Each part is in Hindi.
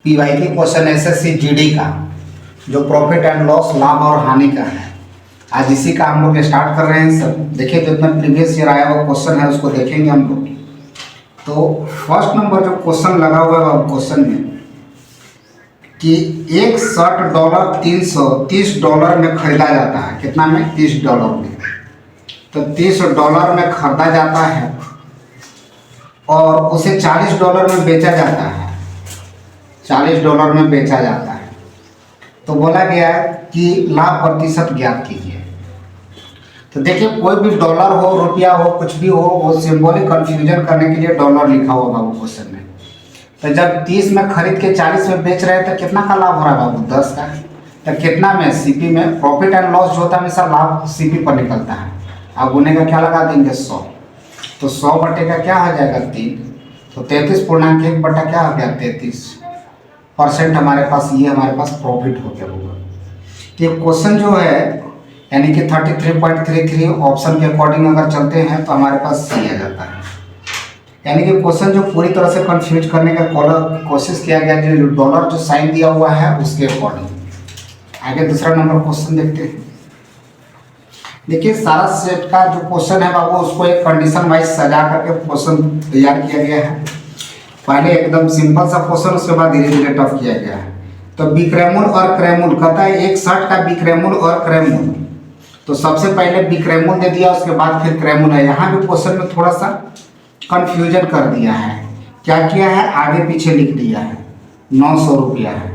पीवाई की क्वेश्चन एसएससी जीडी का जो प्रॉफिट एंड लॉस लाभ और हानि का है। आज इसी का हम लोग स्टार्ट कर रहे हैं। सब देखिए जितना प्रीवियस ईयर आया हुआ क्वेश्चन है उसको देखेंगे हम लोग। तो फर्स्ट नंबर जो क्वेश्चन लगा हुआ है क्वेश्चन में कि एक शर्ट $330 में खरीदा जाता है। कितना में? $30 में। तो $30 में खरीदा जाता है और उसे $40 में बेचा जाता है। $40 में बेचा जाता है। तो बोला गया है कि लाभ प्रतिशत ज्ञात कीजिए। तो देखिए कोई भी डॉलर हो, रुपया हो, कुछ भी हो, वो सिंबॉलिक कंफ्यूजन करने के लिए डॉलर लिखा हुआ बाबू क्वेश्चन में। तो जब 30 में खरीद के 40 में बेच रहे हैं तो कितना का लाभ हो रहा है बाबू? 10 का। तो कितना में? सीपी में। प्रॉफिट एंड लॉस जो होता है हमेशा लाभ सीपी पर निकलता है। आप गुने का क्या लगा देंगे? 100। तो 100 बटे का क्या हो जाएगा? 3। तो 33.1 बटा क्या हो गया? 33% हमारे पास। ये हमारे पास प्रॉफिट हो गया होगा। तो ये क्वेश्चन जो है यानी कि 33.33 ऑप्शन के अकॉर्डिंग अगर चलते हैं तो हमारे पास सी आ जाता है। यानी कि क्वेश्चन जो पूरी तरह से कंफ्यूज करने का कोशिश किया गया, जो डॉलर जो साइन दिया हुआ है उसके अकॉर्डिंग। आगे दूसरा नंबर क्वेश्चन देखते हैं। देखिए सारा सेट का जो क्वेश्चन है बाबू उसको एक कंडीशन वाइज सजा करके क्वेश्चन तैयार किया गया है। पहले एकदम सिंपल सा क्वेश्चन, उसके बाद धीरे धीरे टफ किया गया है। तो बिक्रेमुल और क्रैमुल कहता है एक शर्ट का बिक्रेमुल और क्रैमुल। तो सबसे पहले बिक्रेमुल दे दिया, उसके बाद फिर क्रैमुल है। यहाँ भी क्वेश्चन में थोड़ा सा कंफ्यूजन कर दिया है। क्या किया है? आगे पीछे लिख दिया है। 900 रुपया है।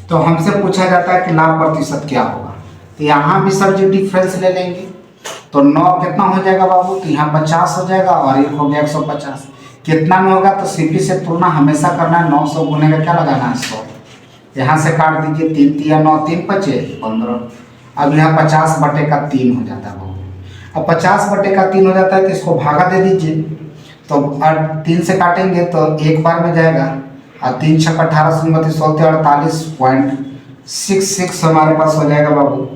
तो हमसे पूछा जाता है कि लाभ प्रतिशत क्या होगा। तो यहाँ भी सब जो डिफरेंस ले लेंगे तो 9 कितना हो जाएगा बाबू? तो यहाँ 50 हो जाएगा और एक हो गया 150। कितना में होगा? तो सीपी से तुलना हमेशा करना है। 900 गुने का क्या लगाना है? 100। यहाँ से काट दीजिए। 3 तिया 9, 3 बचे 15। अब यहाँ 50 बटे का 3 हो जाता है बाबू। अब 50 बटे का 3 हो जाता है तो इसको भागा दे दीजिए। तो 3 से काटेंगे तो एक बार में जाएगा। और 3 छक 18 29 48.66 हमारे पास हो जाएगा बाबू।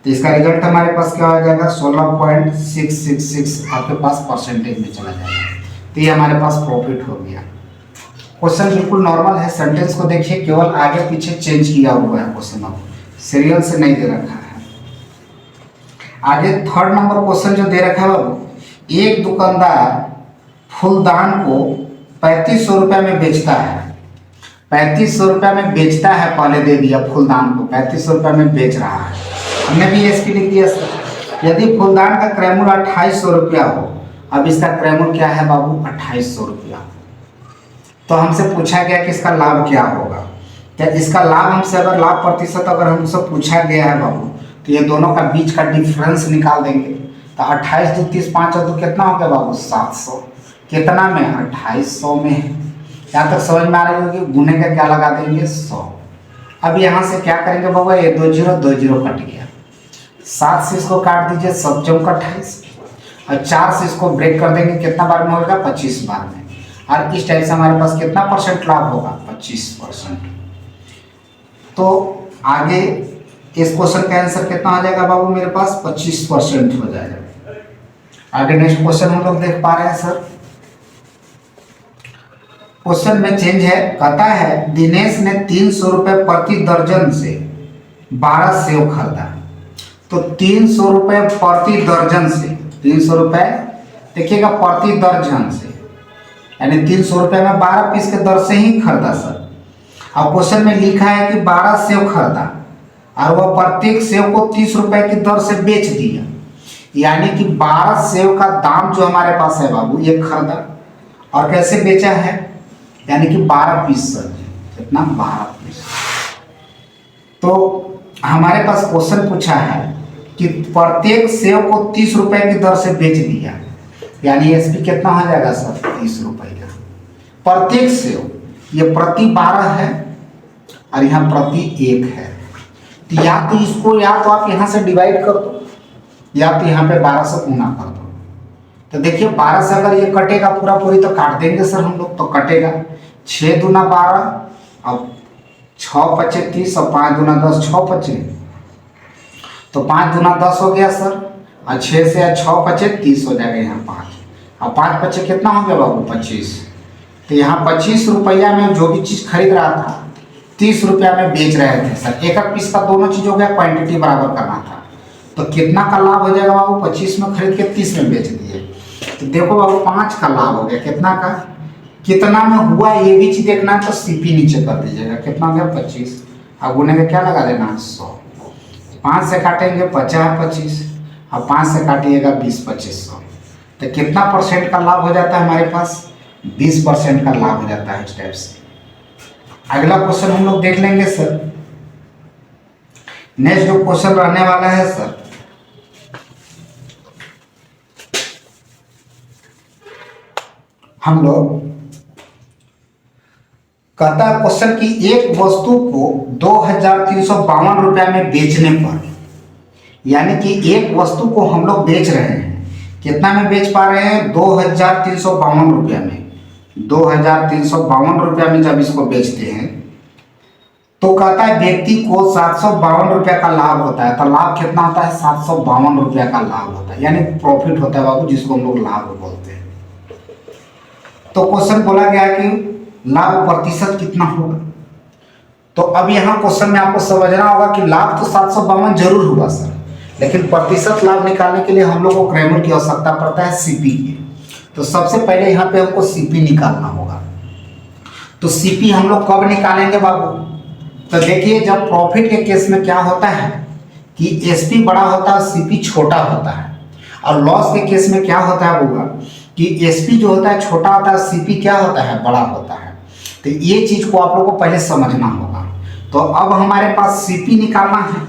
तो इसका रिजल्ट हमारे पास क्या हो जाएगा? 16.666 आपके पास परसेंटेज में चला जाएगा। तो ये हमारे पास प्रॉफिट हो गया। क्वेश्चन बिल्कुल नॉर्मल है। सेंटेंस को देखिए, केवल आगे पीछे चेंज किया हुआ है क्वेश्चन, अब सीरियल से नहीं दे रखा है। आगे थर्ड नंबर क्वेश्चन जो दे रखा है बाबू, एक दुकानदार फूलदान को 3500 रुपये में बेचता है। 3500 रुपये में बेचता है, पहले दे दिया फूलदान को 3500 रुपये में बेच रहा है। हमने भी एसपी लिख दिया सर। यदि फूलदान का क्रैमुल 2800 रुपया हो, अब इसका क्रैमुल क्या है बाबू? 2800 रुपया। तो हमसे पूछा गया कि इसका लाभ क्या होगा। तो इसका लाभ हमसे अगर लाभ प्रतिशत अगर हमसे पूछा गया है बाबू, तो ये दोनों का बीच का डिफरेंस निकाल देंगे। तो 28 2 30 5 और 2 कितना हो गया बाबू? 700। कितना में? 2800 में। यहाँ तक समझ में आ रही होगी। गुने का क्या लगा देंगे? 100। अब यहाँ से क्या करेंगे बाबू? ये 2 0 कट गया। 7 से इसको काट दीजिए, 7 चौक 28 और 4 से इसको ब्रेक कर देंगे। कितना बार में होगा? 25 बार में। और इस टाइप से हमारे पास कितना परसेंट लाभ होगा? 25%। तो आगे इस क्वेश्चन का आंसर कितना आ जाएगा बाबू? मेरे पास 25% हो जाएगा। आगे नेक्स्ट क्वेश्चन हम लोग देख पा रहे हैं सर। क्वेश्चन में चेंज है। कहता है दिनेश ने 300 रुपये प्रति दर्जन से 12 सेव खरीदा। तो 300 रुपये प्रति दर्जन से, 300 रुपये देखिएगा प्रति दर्जन से, यानी 300 रुपये में 12 पीस के दर से ही खरीदा सर। अब क्वेश्चन में लिखा है कि 12 सेव खरीदा और वह प्रत्येक सेव को 30 रुपये की दर से बेच दिया। यानी कि 12 सेव का दाम जो हमारे पास है बाबू, ये खरीदा और कैसे बेचा है? यानी कि 12 पीस सर। कितना? 12 पीस। तो हमारे पास क्वेश्चन पूछा है कि प्रत्येक सेव को 30 रुपये की दर से बेच दिया। यानी एसपी कितना हो जाएगा सर? 30 रुपये का प्रत्येक सेव। ये प्रति 12 है और यहाँ प्रति 1 है। तो या तो इसको या तो आप यहाँ से डिवाइड कर दो या तो यहाँ पे 12 से गुना कर दो। तो देखिए 12 से अगर ये कटेगा पूरा पूरी तो काट देंगे सर हम लोग। तो कटेगा 6 दूना 12, अब 6 पचे 30 और 5 दूना 10, 6 पचे। तो 5 दूना 10 हो गया सर और 6 से 6 पचे 30 हो जाएगा। यहाँ 5 और 5 पचे कितना हो गया बाबू? 25। तो यहाँ 25 रुपया में जो भी चीज़ खरीद रहा था 30 रुपया में बेच रहे थे सर, एक एक पीस का दोनों चीज हो गया, क्वांटिटी बराबर करना था। तो कितना का लाभ हो जाएगा बाबू, 25 में खरीद के 30 में बेच दिए, तो देखो बाबू 5 का लाभ हो गया। कितना का, कितना में हुआ ये भी चीज देखना है, तो सीपी नीचे कर दीजिएगा, कितना हो गया 25, अब गुने का क्या लगा देना 100, 5 से काटेंगे 50 25, अब 5 से काटिएगा 20 2500, तो कितना परसेंट का लाभ हो जाता है हमारे पास, 20% का लाभ हो जाता है इस टाइप से। अगला क्वेश्चन हम लोग देख लेंगे सर। नेक्स्ट जो क्वेश्चन रहने वाला है सर, हम लोग कहता है क्वेश्चन कि एक वस्तु को 2352 रुपया में बेचने पर, यानी कि एक वस्तु को हम लोग बेच रहे हैं, कितना में बेच पा रहे हैं, 2352 रुपया में। 2352 रुपया में जब इसको बेचते हैं तो कहता है व्यक्ति को 752 रुपया का लाभ होता है। तो लाभ कितना होता है, 752 रुपया का लाभ होता है, यानी प्रॉफिट होता है बाबू, जिसको हम लोग लाभ बोलते हैं। तो क्वेश्चन बोला गया कि लाभ प्रतिशत कितना होगा। तो अब यहाँ क्वेश्चन में आपको समझना होगा कि लाभ तो 752 जरूर हुआ सर, लेकिन प्रतिशत लाभ निकालने के लिए हम लोग को क्रैमर की आवश्यकता पड़ता है, सीपी की। तो सबसे पहले यहाँ पे हमको सीपी निकालना होगा। तो सीपी हम लोग कब निकालेंगे बाबू, तो देखिए जब प्रॉफिट के केस में क्या होता है कि एसपी बड़ा होता है, सीपी छोटा होता है, और लॉस के केस में क्या होता है बाबू कि एसपी जो होता है छोटा होता है, सीपी क्या होता है, बड़ा होता है। तो ये चीज को आप लोगों को पहले समझना होगा। तो अब हमारे पास सीपी निकालना है,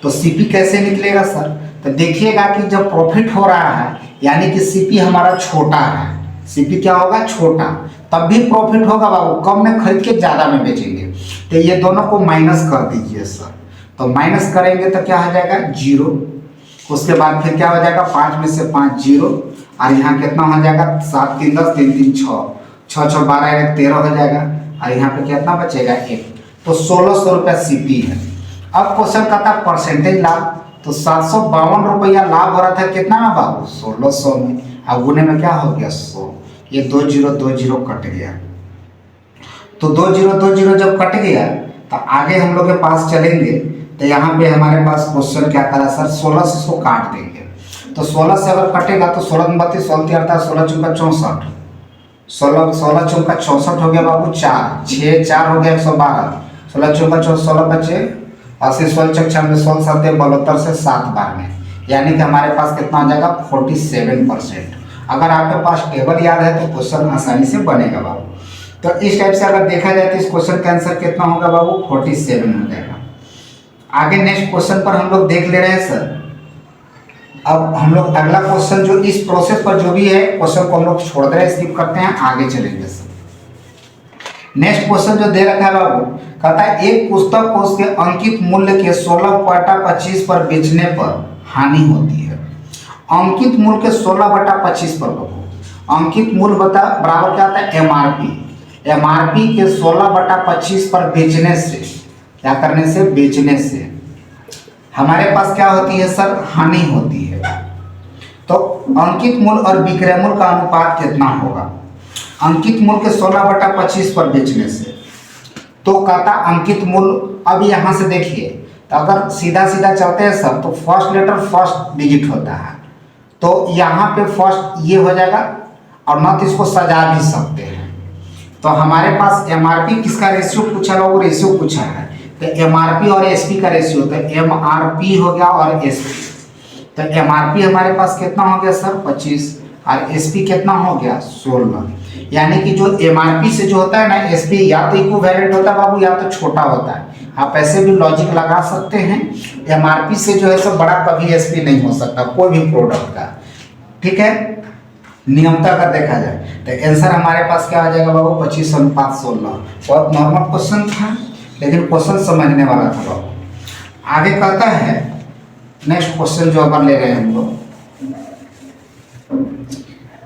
तो सीपी कैसे निकलेगा सर, तो देखिएगा कि जब प्रॉफिट हो रहा है यानी कि सीपी हमारा छोटा है, सीपी क्या होगा, छोटा, तब भी प्रॉफिट होगा बाबू, कम में खरीद के ज़्यादा में बेचेंगे। तो ये दोनों को माइनस कर दीजिए सर, तो माइनस करेंगे तो क्या हो जाएगा 0, उसके बाद फिर क्या हो जाएगा 5 में से 5 0, और यहाँ कितना हो जाएगा 7 3 10 3 3 6 6 6 12 1 13 हो जाएगा, और यहाँ पे कितना बचेगा 1। तो 1600 रुपया सीपी है। अब क्वेश्चन कहता है परसेंटेज लाभ, तो 752 रुपया लाभ हो रहा था कितना में बाबू, 1600 में, अब गुने में क्या हो गया 100, ये 2020 कट गया। तो 2020 जब कट गया तो आगे हम लोग के पास चलेंगे, तो यहाँ पे हमारे पास क्वेश्चन क्या करा सर, 16 से इसको काट देंगे। तो 16 से अगर कटेगा तो 16 32 16 आता है, 16 चौका 64, 16 चौका 64 हो गया बाबू, 4 6 4 हो गया 112, 16 चौका 16 बचे 80, 16 चौक 96, 16 7 72 से 7 बार में, यानी कि हमारे पास कितना हो जाएगा 47%। अगर आपके पास टेबल याद है तो क्वेश्चन आसानी से बनेगा बाबू। तो इस टाइप से अगर देखा जाए तो इस क्वेश्चन का आंसर कितना होगा बाबू, 47 हो जाएगा। आगे नेक्स्ट क्वेश्चन पर हम लोग देख ले रहे हैं सर। अब हम लोग अगला क्वेश्चन जो इस प्रोसेस पर जो भी है क्वेश्चन को हम लोग छोड़ दे रहे हैं, स्किप करते हैं, आगे चलेंगे सर। नेक्स्ट क्वेश्चन जो दे रखा है बाबू, कहता है एक पुस्तक को उसके अंकित मूल्य के 16/25 पर बेचने पर हानि होती है। अंकित मूल्य के 16/25 पर बाबू, अंकित मूल्य बता बराबर क्या होता है, एमआरपी। एमआरपी के 16/25 पर बेचने से, क्या करने से, बेचने से हमारे पास क्या होती है सर, हानि होती है। तो अंकित मूल्य और विक्रय मूल्य का अनुपात कितना होगा, अंकित मूल्य के 16/25 पर बेचने से, तो कहता अंकित मूल्य। अब यहाँ से देखिए, तो अगर सीधा सीधा चलते हैं सर तो फर्स्ट लेटर फर्स्ट डिजिट होता है, तो यहाँ पे फर्स्ट ये हो जाएगा, और न तो इसको सजा भी सकते हैं। तो हमारे पास एमआरपी किसका रेशियो पूछा है, वो रेशियो पूछा है, तो एमआरपी और एसपी का रेशियो, तो एमआरपी हो गया और एसपी। तो एमआरपी हमारे पास कितना हो गया सर 25, और एसपी कितना हो गया 16। यानी कि जो एमआरपी से जो होता है ना एसपी, या तो इक्विवेलेंट होता है बाबू, या तो छोटा होता है। आप ऐसे भी लॉजिक लगा सकते हैं, एमआरपी से जो है सब बड़ा कभी एसपी नहीं हो सकता कोई भी प्रोडक्ट का, ठीक है, नियमता अगर देखा जाए। तो आंसर हमारे पास क्या आ जाएगा बाबू, 25:16। बहुत नॉर्मल क्वेश्चन था, लेकिन क्वेश्चन समझने वाला था बाबू। आगे कहता है नेक्स्ट क्वेश्चन जो अगर ले रहे हैं हम लोग,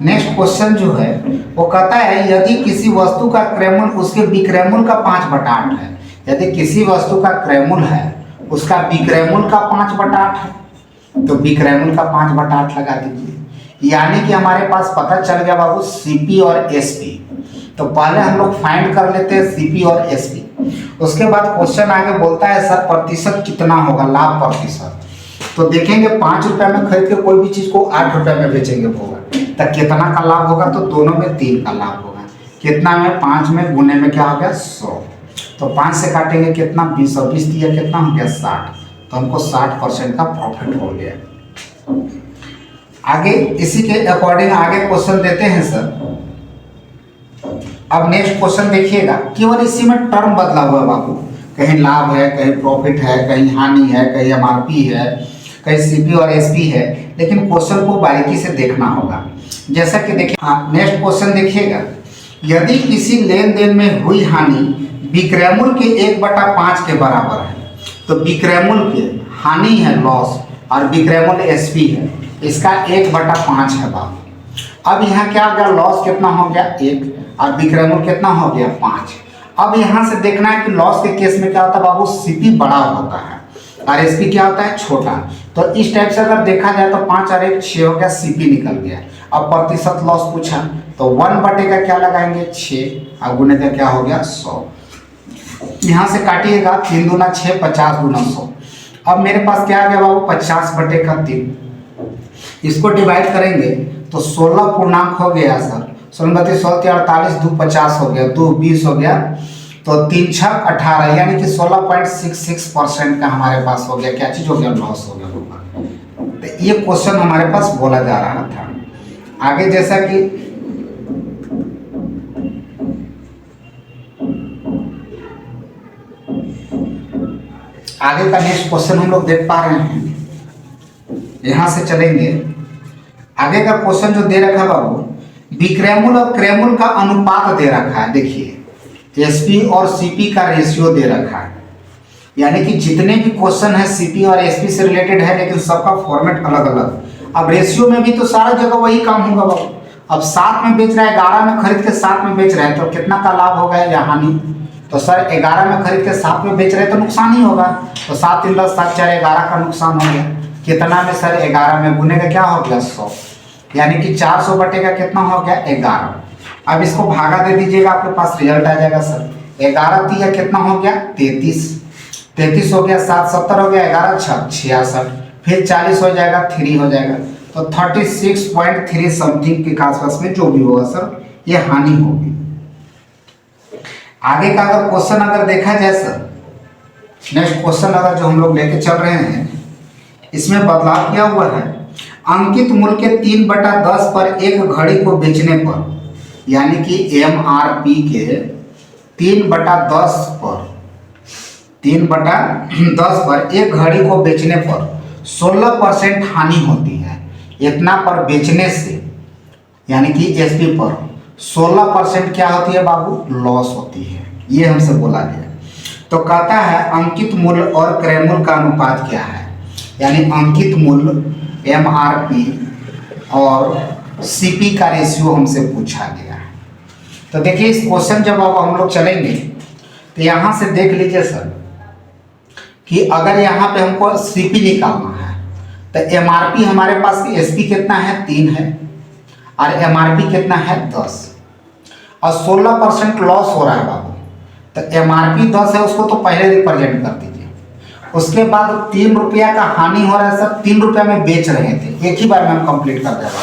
नेक्स्ट क्वेश्चन जो है वो कहता है यदि किसी वस्तु का क्रयमूल्य उसके विक्रयमूल्य का 5/8 है, यदि किसी वस्तु का क्रयमूल्य है उसका विक्रयमूल्य का 5/8 है, तो विक्रयमूल्य का 5/8 लगा दीजिए। यानी कि हमारे पास पता चल गया बाबू सीपी और एसपी। तो पहले हम लोग फाइंड कर लेते हैं सीपी और एसपी। उसके बाद क्वेश्चन आगे बोलता है सर प्रतिशत कितना होगा, लाभ प्रतिशत। तो देखेंगे 5 रुपये में खरीद के कोई भी चीज़ को 8 रुपये में बेचेंगे होगा, तो कितना का लाभ होगा, तो दोनों में 3 का लाभ होगा। कितना में, 5 में गुने में क्या हो गया 100, तो 5 से काटेंगे कितना 20, और 20 दिया कितना हो गया 60, तो हमको 60% का प्रॉफिट हो गया। आगे इसी के अकॉर्डिंग आगे क्वेश्चन देते हैं सर। अब नेक्स्ट क्वेश्चन देखिएगा, केवल इसी में टर्म बदला हुआ है बाबू, कहीं लाभ है, कहीं प्रॉफिट है, कहीं हानि है, कहीं एमआरपी है, कहीं सीपी और एसपी है, लेकिन क्वेश्चन को बारीकी से देखना होगा। जैसा कि देखिए, हाँ नेक्स्ट क्वेश्चन देखिएगा, यदि किसी लेन देन में हुई हानि विक्रय मूल्य के 1/5 के बराबर है, तो विक्रय मूल्य के हानि है लॉस और विक्रय मूल्य एसपी है, इसका 1/5 है बाबू। अब यहाँ क्या हो गया, लॉस कितना हो गया 1 और विक्रय मूल्य कितना हो गया 5। अब यहाँ से देखना है कि लॉस के केस में क्या होता है बाबू, सीपी बड़ा होता है और एसपी क्या होता है छोटा। तो इस टाइप से अगर देखा जाए तो 5 और 1 6 हो गया, सीपी निकल गया। अब प्रतिशत लॉस पूछा तो 1 का क्या लगाएंगे 6 और गुने का क्या हो गया 100। यहाँ से काटिएगा 3 दूना 6, 50 दूना 100। अब मेरे पास क्या आ गया बाबू 50/3। इसको डिवाइड करेंगे तो 16 पूर्णांक हो गया सर, 16 48 2 50 हो गया, 2 20 हो गया, तो 3 6 18 यानी कि 16.66% का हमारे पास हो गया, क्या चीज़ हो गया लॉस हो गया। तो ये क्वेश्चन हमारे पास बोला जा रहा था। आगे जैसा कि आगे का नेक्स्ट क्वेश्चन हम लोग देख पा रहे हैं, यहां से चलेंगे। आगे का क्वेश्चन जो दे रखा है बाबू, विक्रय मूल्य और क्रय मूल्य का अनुपात दे रखा है। देखिए एसपी और सीपी का रेशियो दे रखा है, यानी कि जितने भी क्वेश्चन है सीपी और एसपी से रिलेटेड है, लेकिन सबका फॉर्मेट अलग अलग। अब रेशियो में भी तो सारा जगह वही काम होगा बाबू। अब 7 में बेच रहा है, 11 में खरीद के 7 में बेच रहा है, तो कितना का लाभ होगा या हानि, तो सर 11 में खरीद के 7 में बेच रहे हैं तो नुकसान ही होगा। तो 7 3 10 7 4 11 का नुकसान हो गया। कितना में सर 11 में गुने का क्या हो गया 100, यानी कि 400 का कितना हो गया 11। अब इसको भागा दे दीजिएगा, आपके पास रिजल्ट आ जाएगा सर। 11 दिया कितना हो गया 33 हो गया, 7 70 हो गया, 11 6 66, फिर 40 हो जाएगा, 3 हो जाएगा, तो 36.3 समथिंग के आसपास में जो भी होगा सर ये हानि होगी। आगे का अगर क्वेश्चन अगर देखा जाए सर, नेक्स्ट क्वेश्चन अगर जो हम लोग लेके चल रहे हैं, इसमें बदलाव किया हुआ है। अंकित मूल्य के 3/10 पर एक घड़ी को बेचने पर, यानी कि एमआरपी के 3/10 पर एक घड़ी को बेचने पर 16% हानि होती है। इतना पर बेचने से, यानी कि एसपी पर 16% क्या होती है बाबू लॉस होती है, ये हमसे बोला गया। तो कहता है अंकित मूल्य और क्रय मूल्य का अनुपात क्या है, यानी अंकित मूल्य एमआरपी और सीपी का रेशियो हमसे पूछा गया है। तो देखिए इस क्वेश्चन जब अब हम लोग चलेंगे तो यहाँ से देख लीजिए सर कि अगर यहाँ पे हमको सीपी निकालना है तो एमआरपी हमारे पास एसपी कितना है 3 है और एमआरपी कितना है 10 और 16% लॉस हो रहा है बाबू। तो एमआरपी 10 है, उसको तो पहले रिप्रेजेंट कर दीजिए। उसके बाद 3 रुपया का हानि हो रहा है सर, 3 रुपया में बेच रहे थे, एक ही बार में हम कंप्लीट कर देगा।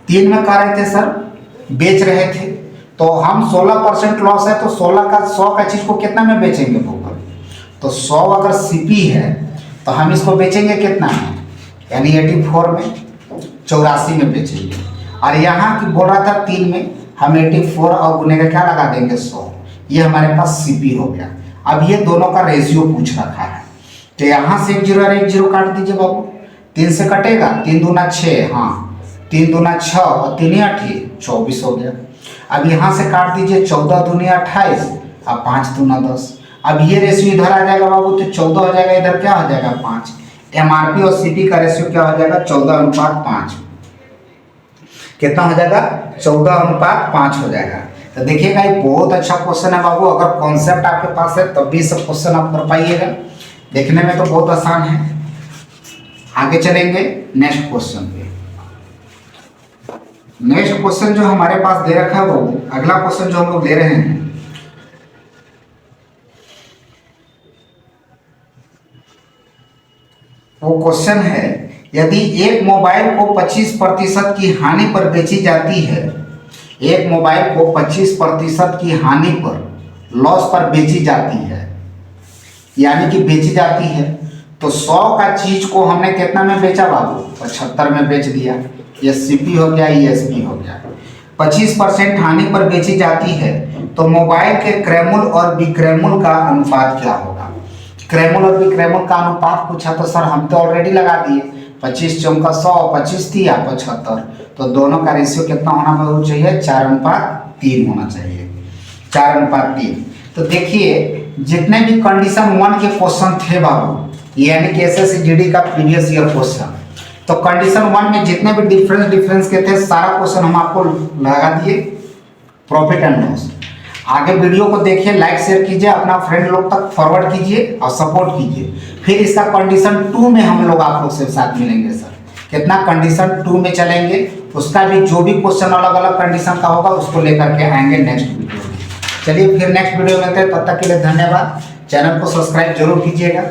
3 में कह रहे थे सर बेच रहे थे, तो हम 16% लॉस है, तो 16 का 100 का चीज़ को कितना में बेचेंगे भूगल, तो 100 अगर सीपी है तो हम इसको बेचेंगे कितना में, यानी 84 में 84 में बेचेंगे। और यहाँ की बोल रहा था 3 में, हम 84 और गुने का क्या लगा देंगे 100, ये हमारे पास सीपी हो गया। अब ये दोनों का रेशियो पूछ रखा है, तो यहाँ से 1 0 और 1 0 काट दीजिए बाबू। 3 से कटेगा, 3 दूना 6, हाँ 3 दूना 6 और 3 8 24 हो गया। अब यहाँ से काट दीजिए, 14 दूनी 28 और 5 दूना 10। अब ये रेशियो इधर आ जाएगा बाबू, तो 14 हो जाएगा, इधर क्या हो जाएगा 5। एमआरपी और सीपी का रेशियो क्या हो जाएगा 14:5। कितना हो जाएगा 14:5 हो जाएगा। तो देखिएगा ये बहुत अच्छा क्वेश्चन है बाबू, अगर कॉन्सेप्ट आपके पास है तब भी सब क्वेश्चन आप कर पाइएगा, देखने में तो बहुत आसान है। आगे चलेंगे नेक्स्ट क्वेश्चन पे। नेक्स्ट क्वेश्चन जो हमारे पास दे रखा है वो, अगला क्वेश्चन जो हम लोग ले रहे हैं, वो क्वेश्चन है, यदि एक मोबाइल को 25% की हानि पर बेची जाती है, एक मोबाइल को 25% की हानि पर, लॉस पर बेची जाती है, यानी कि बेची जाती है, तो 100 का चीज को हमने कितना में बेचा बाबू? 75 में बेच दिया। ये सीपी हो गया, ईएसपी हो गया। 25% हानि पर बेची जाती है, तो मोबाइल के क्रयमूल और विक्रयमूल का अनुपात क्या होगा? क्रयमूल और विक्रयमूल का अनुपात पूछा तो सर हम तो ऑलरेडी लगा दिए, 25 चौका 100, 25 दिया 75, तो दोनों का रेशियो कितना होना चाहिए? 4:3 होना चाहिए, 4:3। तो देखिए जितने भी कंडीशन 1 के क्वेश्चन थे बाबू, यानी कि एसएससी का प्रीवियस ईयर क्वेश्चन, तो कंडीशन 1 में जितने भी डिफरेंस के थे सारा क्वेश्चन हम आपको लगा दिए, प्रॉफिट एंड लॉस। आगे वीडियो को देखिए, लाइक शेयर कीजिए, अपना फ्रेंड लोग तक फॉरवर्ड कीजिए और सपोर्ट कीजिए। फिर इसका कंडीशन 2 में हम लोग आप लोग से साथ मिलेंगे सर। कितना? कंडीशन 2 में चलेंगे, उसका भी जो भी क्वेश्चन अलग अलग कंडीशन का होगा उसको लेकर के आएंगे नेक्स्ट वीडियो में। चलिए फिर नेक्स्ट वीडियो में मिलते हैं, तब तक के लिए धन्यवाद। चैनल को सब्सक्राइब जरूर कीजिएगा।